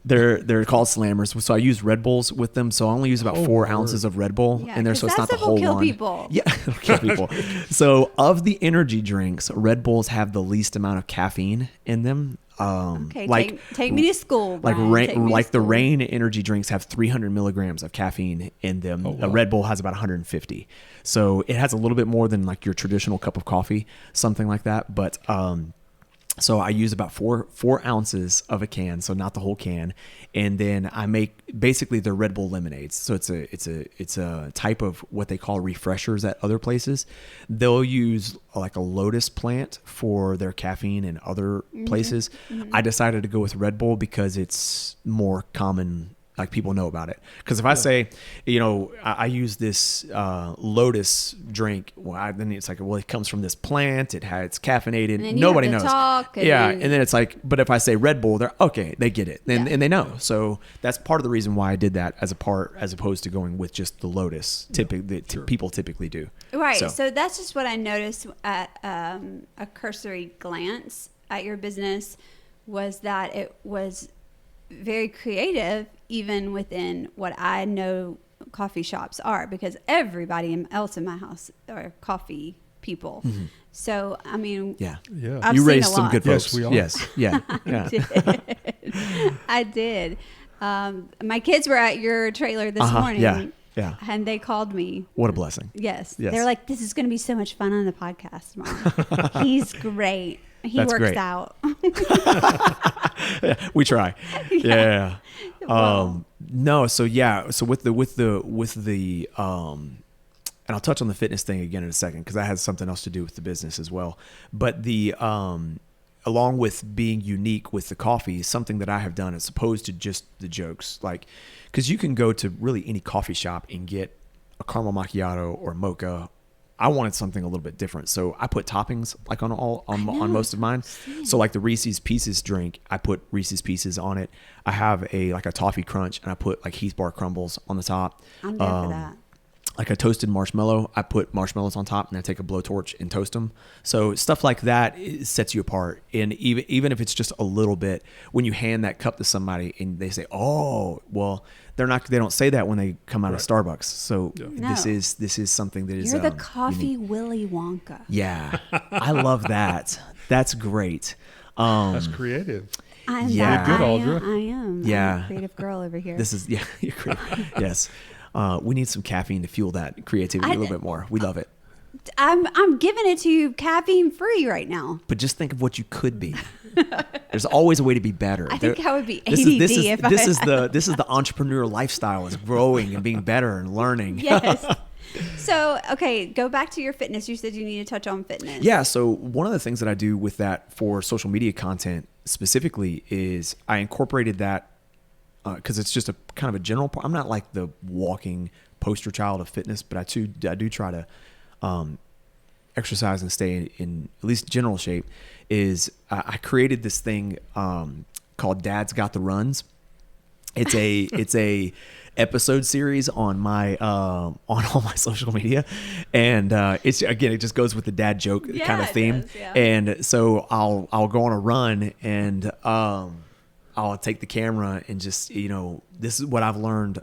they're called slammers. So I use Red Bulls with them. So I only use about 4 word. ounces of Red Bull Yeah, in there. 'cause So it's that not the stuff will whole kill one. people. Yeah, it'll kill people. So of the energy drinks, Red Bulls have the least amount of caffeine in them. Okay, Like take me to school. like Brian. Take me to like the school. Rain energy drinks have 300 milligrams of caffeine in them. wow. A Red Bull has about 150. So it has a little bit more than like your traditional cup of coffee, something like that. But so I use about four ounces of a can, so not the whole can, and then I make basically the Red Bull lemonades. So it's a type of what they call refreshers at other places. They'll use like a lotus plant for their caffeine in other places. I decided to go with Red Bull because it's more common like people know about it. Because if I say, I use this Lotus drink, then it's like, well, it comes from this plant. It's caffeinated. And then Nobody you have knows. to talk, and yeah, then- and then it's like, but if I say Red Bull, they're okay. They get it, and they know. Yeah. So that's part of the reason why I did that as opposed to going with just the Lotus. People typically do. Right. So that's just what I noticed at a cursory glance at your business, was that it was very creative, even within what I know coffee shops are, because everybody else in my house are coffee people. Mm-hmm. So, I mean, Yeah. I've You seen raised a some lot. good Yes, folks. we are. Yes. Yeah. Yeah. I did. My kids were at your trailer this morning. Yeah. Yeah. And they called me. What a blessing. Yes. Yes. They're like, this is going to be so much fun on the podcast, Mom. He's great. He That's works great. out. We try. Yeah. Well. No. So yeah. So with the and I'll touch on the fitness thing again in a second, because that has something else to do with the business as well. But along with being unique with the coffee, something that I have done as opposed to just the jokes, like, because you can go to really any coffee shop and get a caramel macchiato or mocha. I wanted something a little bit different, so I put toppings like on most of mine. So like the Reese's Pieces drink, I put Reese's Pieces on it. I have a toffee crunch, and I put like Heath Bar crumbles on the top. I'm there for that. Like a toasted marshmallow, I put marshmallows on top, and I take a blowtorch and toast them. So stuff like that sets you apart. And even if it's just a little bit, when you hand that cup to somebody and they say, "Oh, well," they don't say that when they come out of Starbucks. So this is something that is You're the coffee unique. Willy Wonka. Yeah, I love that. That's great. That's creative. I'm Yeah. that. Good, I Audra. am. Yeah. I'm a creative girl over here. You're great. Yes. We need some caffeine to fuel that creativity a little bit more. We love it. I'm giving it to you caffeine free right now. But just think of what you could be. There's always a way to be better. I think I would be ADD this is I the entrepreneur lifestyle, is growing and being better and learning. Yes. So, okay, go back to your fitness. You said you need to touch on fitness. Yeah. So one of the things that I do with that for social media content specifically is I incorporated that because it's just a kind of a general. I'm not like the walking poster child of fitness, but I do try to exercise and stay in at least general shape. I created this thing called Dad's Got the Runs. It's a episode series on my on all my social media, and it just goes with the dad joke kind of theme. Does, yeah. And so I'll go on a run, and I'll take the camera and just, this is what I've learned.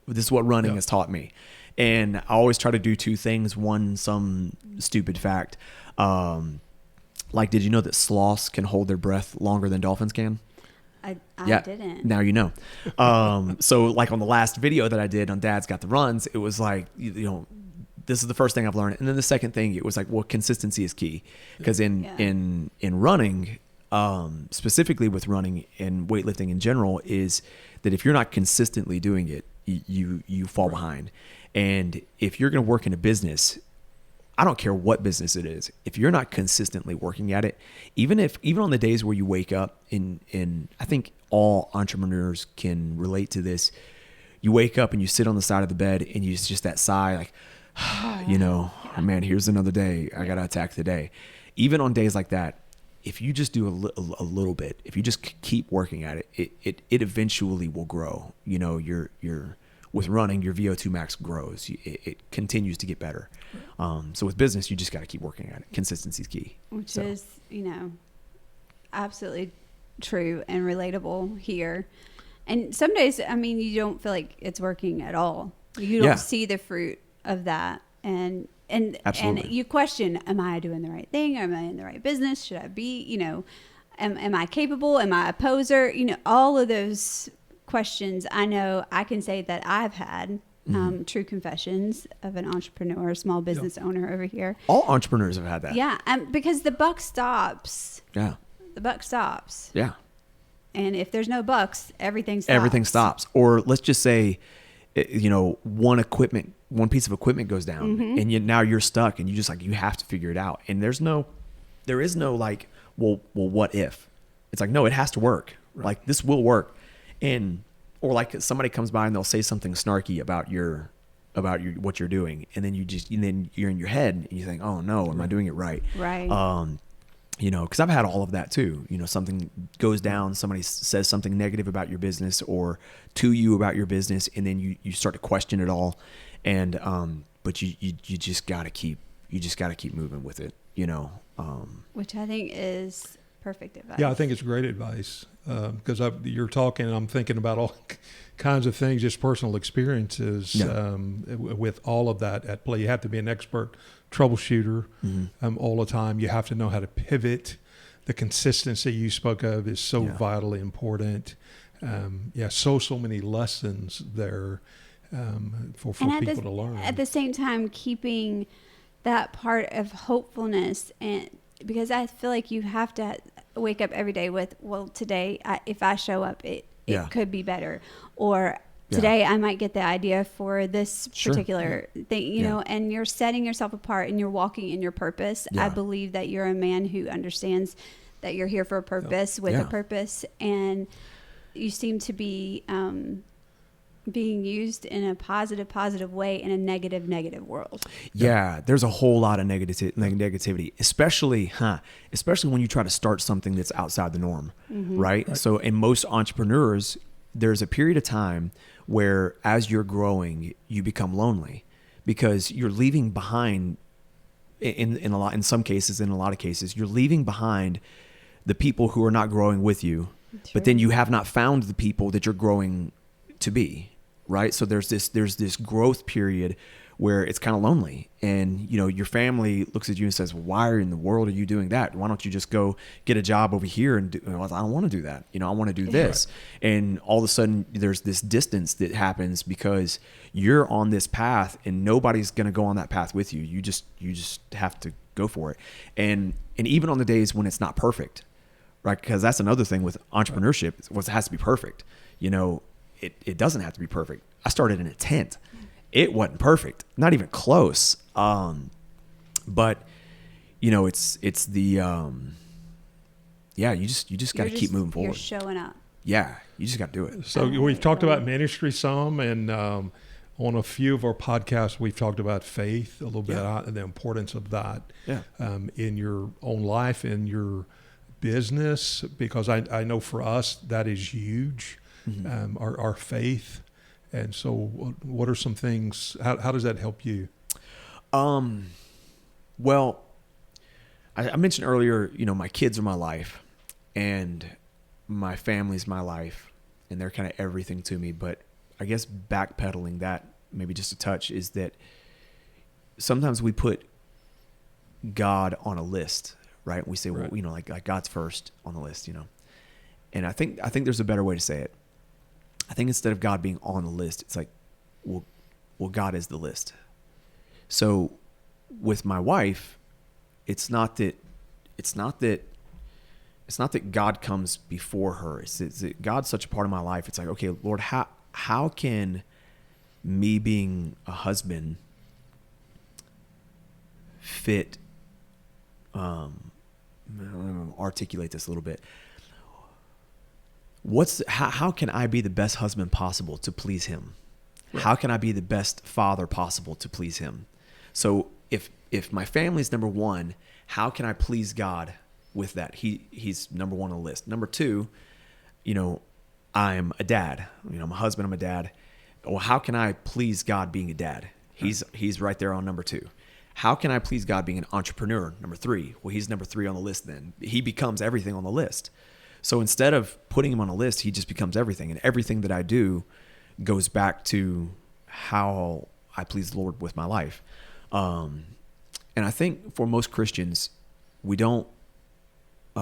This is what running has taught me. And I always try to do two things. One, some stupid fact. Like, did you know that sloths can hold their breath longer than dolphins can? I didn't. Now you know. So like on the last video that I did on Dad's Got the Runs, it was like, this is the first thing I've learned. And then the second thing, it was like, well, consistency is key. Because in running, specifically with running and weightlifting in general, is that if you're not consistently doing it, you fall behind. And if you're going to work in a business, I don't care what business it is, if you're not consistently working at it, even on the days where you wake up, and I think all entrepreneurs can relate to this, you wake up and you sit on the side of the bed and it's just that sigh, like, man, here's another day. I got to attack the day. Even on days like that, if you just do a little bit, if you just keep working at it, it eventually will grow. You're with running, your VO2 max grows. It continues to get better. So with business, you just got to keep working at it. Consistency is key. Which is, absolutely true and relatable here. And some days, you don't feel like it's working at all. You don't see the fruit of that. And you question, am I doing the right thing? Am I in the right business? Should I be, am I capable? Am I a poser? All of those questions, I know I can say that I've had. True confessions of an entrepreneur, small business owner over here. All entrepreneurs have had that. Yeah, because the buck stops. Yeah. The buck stops. Yeah. And if there's no bucks, everything stops. Everything stops. Or let's just say, one piece of equipment goes down, and now you're stuck, and you have to figure it out. And there is no like, well, what if? It's like, no, it has to work. Right. Like, this will work. And or like somebody comes by and they'll say something snarky about what you're doing, and then then you're in your head and you think, oh no, am I doing it right? Right. Because I've had all of that too. Something goes down, somebody says something negative about your business or to you about your business, and then you start to question it all. And but you just gotta keep moving with it. Which I think is perfect advice. Yeah, I think it's great advice because you're talking and I'm thinking about all kinds of things, just personal experiences with all of that at play. You have to be an expert troubleshooter all the time. You have to know how to pivot. The consistency you spoke of is so vitally important. So many lessons there for people to learn. At the same time, keeping that part of hopefulness, and because I feel like you have to wake up every day with, well, today, if I show up, it could be better, or today I might get the idea for this particular thing, you know, and you're setting yourself apart and you're walking in your purpose. I believe that you're a man who understands that you're here for a purpose with a purpose, and you seem to be being used in a positive way in a negative world. Yeah, there's a whole lot of negativity, especially when you try to start something that's outside the norm, right? So in most entrepreneurs, there's a period of time where as you're growing, you become lonely because you're leaving behind in a lot of cases, you're leaving behind the people who are not growing with you, but then you have not found the people that you're growing to be. Right. So there's this growth period where it's kind of lonely, and, your family looks at you and says, well, why in the world are you doing that? Why don't you just go get a job over here and do? I don't want to do that. I want to do this. Right. And all of a sudden there's this distance that happens because you're on this path and nobody's going to go on that path with you. You just have to go for it. And even on the days when it's not perfect, right? Because that's another thing with entrepreneurship. It has to be perfect. It doesn't have to be perfect. I started in a tent. It wasn't perfect, not even close. But it's the you just got to keep moving forward. You're showing up. Yeah, you just got to do it. So we've talked about ministry some, and on a few of our podcasts, we've talked about faith a little bit and the importance of that in your own life, in your business, because I know for us that is huge. Our faith. And so what are some things, how does that help you? Well, I mentioned earlier, my kids are my life and my family's my life, and they're kind of everything to me. But I guess backpedaling that maybe just a touch is that sometimes we put God on a list, right? We say, well, like God's first on the list, and I think there's a better way to say it. I think instead of God being on the list, it's like, well, God is the list. So with my wife, it's not that God comes before her. It's that God's such a part of my life. It's like, okay, Lord, how can me being a husband fit? I'm gonna articulate this a little bit. How can I be the best husband possible to please him? Right. How can I be the best father possible to please him? So if my family's number one, how can I please God with that? He's number one on the list. Number two, I'm a dad. I'm a husband, I'm a dad. Well, how can I please God being a dad? He's right there on number two. How can I please God being an entrepreneur? Number three. Well, he's number three on the list then. He becomes everything on the list. So instead of putting him on a list, he just becomes everything. And everything that I do goes back to how I please the Lord with my life. And I think for most Christians, we don't, we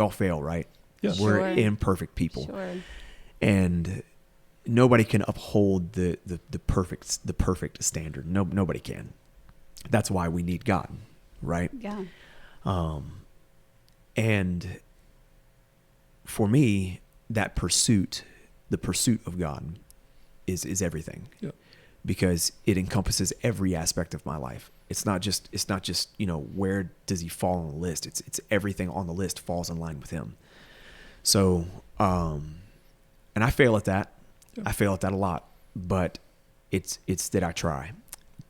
all fail, right? Yes. We're imperfect people. Sure. And nobody can uphold the perfect standard. Nobody can. That's why we need God, right? Yeah. And for me, that the pursuit of God is everything. Yep. Because it encompasses every aspect of my life. It's not just, where does he fall on the list? It's everything on the list falls in line with him. So, And I fail at that. Yeah. I fail at that a lot, but it's that I try.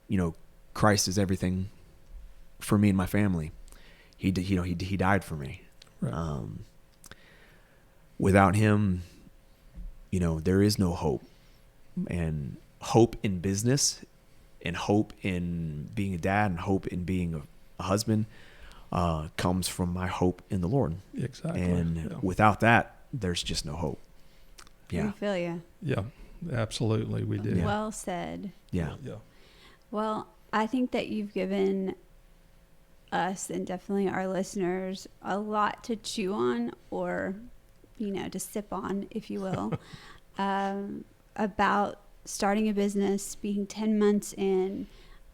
You know, Christ is everything for me and my family. He died for me. Right. Without him, you know, there is no hope. And hope in business, and hope in being a dad, and hope in being a husband comes from my hope in the Lord. Exactly. And without that, there's just no hope. Yeah. We feel you. Yeah, absolutely. We do. Yeah. Well said. Yeah. Yeah. Well, I think that you've given us and definitely our listeners a lot to chew on, or, you know, to sip on, if you will, about starting a business, being 10 months in,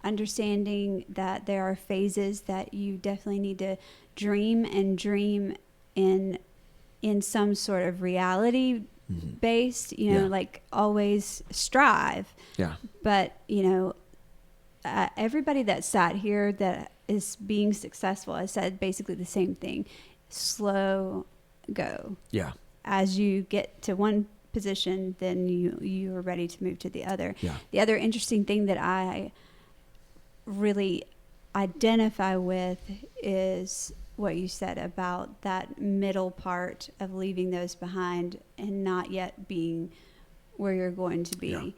understanding that there are phases that you definitely need to dream in some sort of reality based, you know, Yeah. like always strive. Yeah. But, you know, everybody that sat here that is being successful has said basically the same thing. Slow go. Yeah. As you get to one position, then you are ready to move to the other. Yeah. The other interesting thing that I really identify with is what you said about that middle part of leaving those behind and not yet being where you're going to be. Yeah.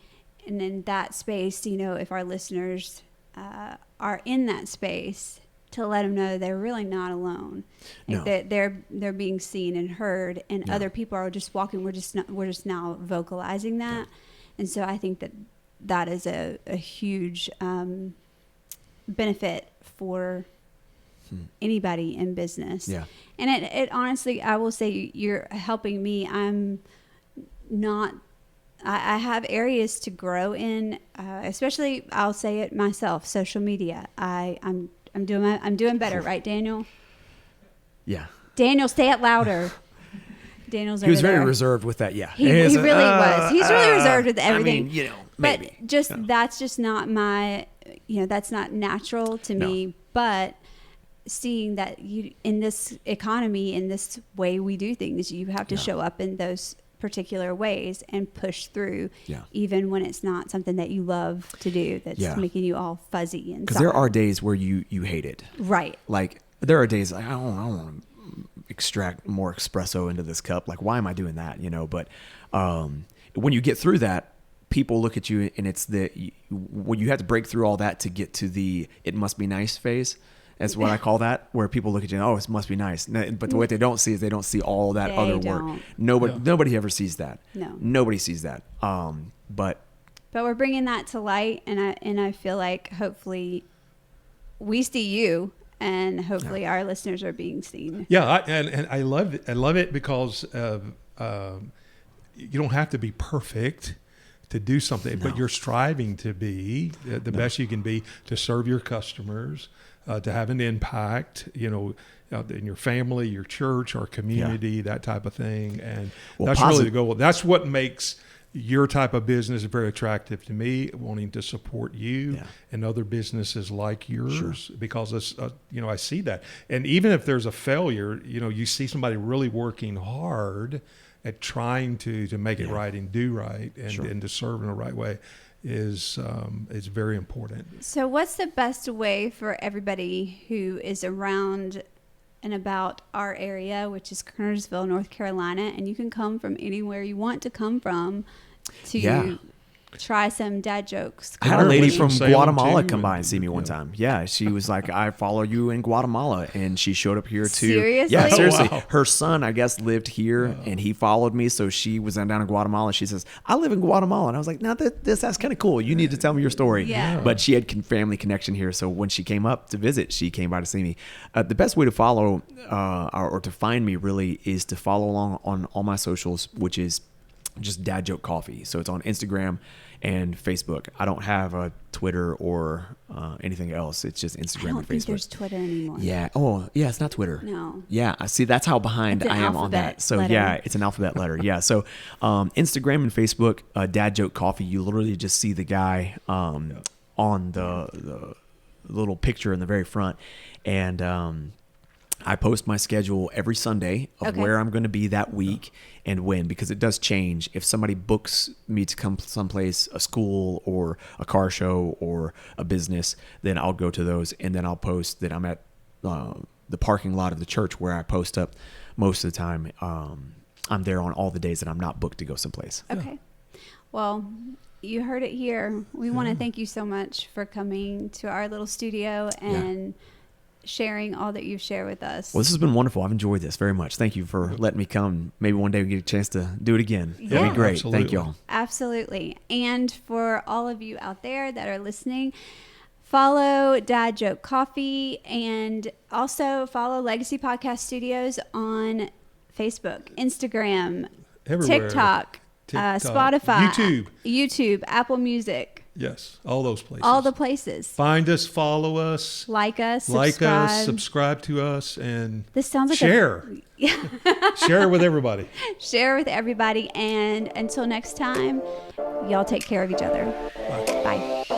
And in that space, you know, if our listeners are in that space, to let them know they're really not alone. Like No. they're being seen and heard, and Yeah. other people are just walking. We're just now vocalizing that, and so I think that is a huge benefit for anybody in business. Yeah. And it honestly, I will say you're helping me. I'm not. I have areas to grow in, especially I'll say it myself. Social media. I'm doing better, right, Daniel? Yeah. Daniel, say it louder. Daniel's He was over very there. reserved with that. Yeah. He really was. He's really reserved with everything. I mean, you know, maybe. But just No. that's just not my, you know, that's not natural to me. But seeing that you in this economy, in this way we do things, you have to show up in those particular ways and push through, even when it's not something that you love to do, that's making you all fuzzy inside. Because there are days where you hate it. Right. Like there are days like, I don't want to extract more espresso into this cup. Like, why am I doing that? You know, but when you get through that, people look at you and it's when you have to break through all that to get to the it must be nice phase. That's what I call that, where people look at you and, oh, it must be nice. But what they don't see is they don't see all that other work. Nobody ever sees that. No. Nobody sees that. But we're bringing that to light, and I feel like hopefully we see you, and hopefully our listeners are being seen. Yeah, and I love it. I love it because you don't have to be perfect to do something, but you're striving to be the best you can be to serve your customers, to have an impact, you know, in your family, your church, our community, that type of thing. And that's really the goal. That's what makes your type of business very attractive to me, wanting to support you and other businesses like yours, because it's, you know, I see that. And even if there's a failure, you know, you see somebody really working hard at trying to make it right and do right and to serve in the right way is very important. So what's the best way for everybody who is around and about our area, which is Kernersville, North Carolina, and you can come from anywhere you want to come from to try some dad jokes? I had a lady from Salem Guatemala too, come by and see me one time. Yeah, she was like, I follow you in Guatemala. And she showed up here too. Seriously? Yeah, seriously. Wow. Her son, I guess, lived here and he followed me. So she was down in Guatemala. She says, I live in Guatemala. And I was like, no, that's kind of cool. You need to tell me your story. Yeah. But she had family connection here. So when she came up to visit, she came by to see me. The best way to follow or to find me really is to follow along on all my socials, which is just Dad Joke Coffee. So it's on Instagram and Facebook. I don't have a Twitter or anything else. It's just Instagram I don't and think Facebook. there's Twitter anymore. Yeah. Oh, yeah. It's not Twitter. No. Yeah. I see. That's how behind It's an I am on that. alphabet So letter. yeah, it's an alphabet letter. Yeah. So Instagram and Facebook, Dad Joke Coffee. You literally just see the guy on the little picture in the very front, and I post my schedule every Sunday of Okay. where I'm going to be that week and when, because it does change. If somebody books me to come someplace, a school or a car show or a business, then I'll go to those, and then I'll post that I'm at the parking lot of the church where I post up most of the time. I'm there on all the days that I'm not booked to go someplace. Okay. Well, you heard it here. We want to thank you so much for coming to our little studio and sharing all that you've shared with us. Well, this has been wonderful. I've enjoyed this very much. Thank you for letting me come. Maybe one day we get a chance to do it again. That'd be great. Absolutely. Thank you all. Absolutely. And for all of you out there that are listening, follow Dad Joke Coffee, and also follow Legacy Podcast Studios on Facebook, Instagram, Everywhere. TikTok, Spotify, YouTube, Apple Music. Yes, all those places. All the places. Find us, follow us, Like us, subscribe. subscribe to us, and This sounds like share. Share it with everybody. Share with everybody. And until next time, y'all take care of each other. Bye. Bye.